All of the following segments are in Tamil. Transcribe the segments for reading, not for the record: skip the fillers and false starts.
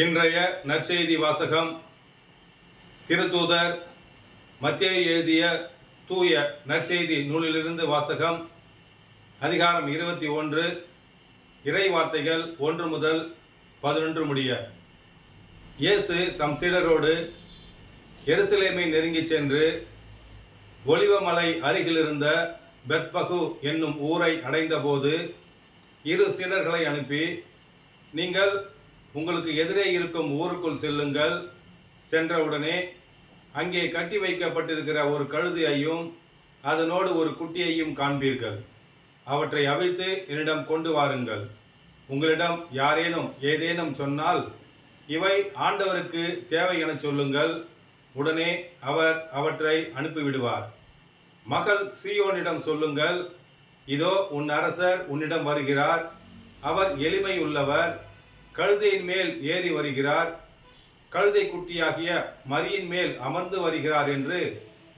இன்றைய நற்செய்தி வாசகம் திருத்தூதர் மத்தேயு எழுதிய தூய நற்செய்தி நூலிலிருந்து வாசகம். அதிகாரம் 21, இறை வார்த்தைகள் 1 முதல் 11 முடிய. இயேசு தம் சீடரோடு எருசலேமை நெருங்கி சென்று ஒலிவமலை அருகிலிருந்த பெத்பகு என்னும் ஊரை அடைந்தபோது 2 சீடர்களை அனுப்பி, நீங்கள் உங்களுக்கு எதிரே இருக்கும் ஊருக்குள் செல்லுங்கள். சென்றவுடனே அங்கே கட்டி வைக்கப்பட்டிருக்கிற ஒரு கழுதையையும் அதனோடு ஒரு குட்டியையும் காண்பீர்கள். அவற்றை அவிழ்த்து என்னிடம் கொண்டு வாருங்கள். உங்களிடம் யாரேனும் ஏதேனும் சொன்னால், இவை ஆண்டவருக்கு தேவை என சொல்லுங்கள். உடனே அவர் அவற்றை அனுப்பிவிடுவார். மகள் சீயோனிடம் சொல்லுங்கள், இதோ உன் அரசர் உன்னிடம் வருகிறார். அவர் எளிமை உள்ளவர், கழுதையின் மேல் ஏறி வருகிறார், கழுதை குட்டியாகிய மரியின் மேல் அமர்ந்து வருகிறார் என்று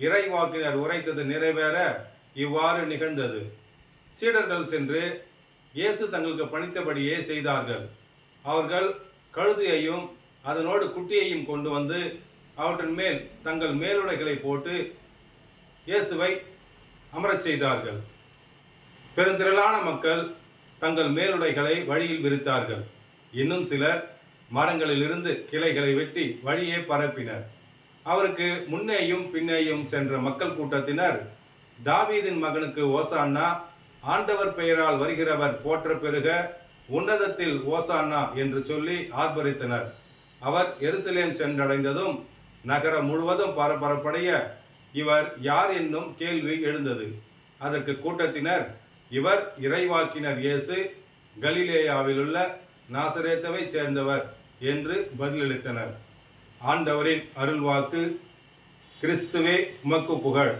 இறைவாக்கினர் உரைத்தது நிறைவேற இவ்வாறு நிகழ்ந்தது. சீடர்கள் சென்று இயேசு தங்களுக்கு பணித்தபடியே செய்தார்கள். அவர்கள் கழுதையையும் அதனோடு குட்டியையும் கொண்டு வந்து அவற்றின் மேல் தங்கள் மேலுடைகளை போட்டு இயேசுவை அமரச் செய்தார்கள். பெருந்திரளான மக்கள் தங்கள் மேலுடைகளை வழியில் விரித்தார்கள். இன்னும் சிலர் மரங்களிலிருந்து கிளைகளை வெட்டி வழியே பரப்பினர். அவருக்கு முன்னேயும் பின்னேயும் சென்ற மக்கள் கூட்டத்தினர், தாவீதின் மகனுக்கு ஓசான்னா, ஆண்டவர் பெயரால் வருகிறவர் போற்ற பெறுக, உன்னதத்தில் ஓசான்னா என்று சொல்லி ஆர்ப்பரித்தனர். அவர் எருசலேம் சென்றடைந்ததும் நகரம் முழுவதும் பரபரப்படைய இவர் யார் என்னும் கேள்வி எழுந்தது. அதற்கு கூட்டத்தினர், இவர் இறைவாக்கினர் இயேசு, கலிலேயாவிலுள்ள நாசரேத்தவை சேர்ந்தவர் என்று பதிலளித்தனர். ஆண்டவரின் அருள்வாக்கு. கிறிஸ்துவே உமக்கு புகழ்.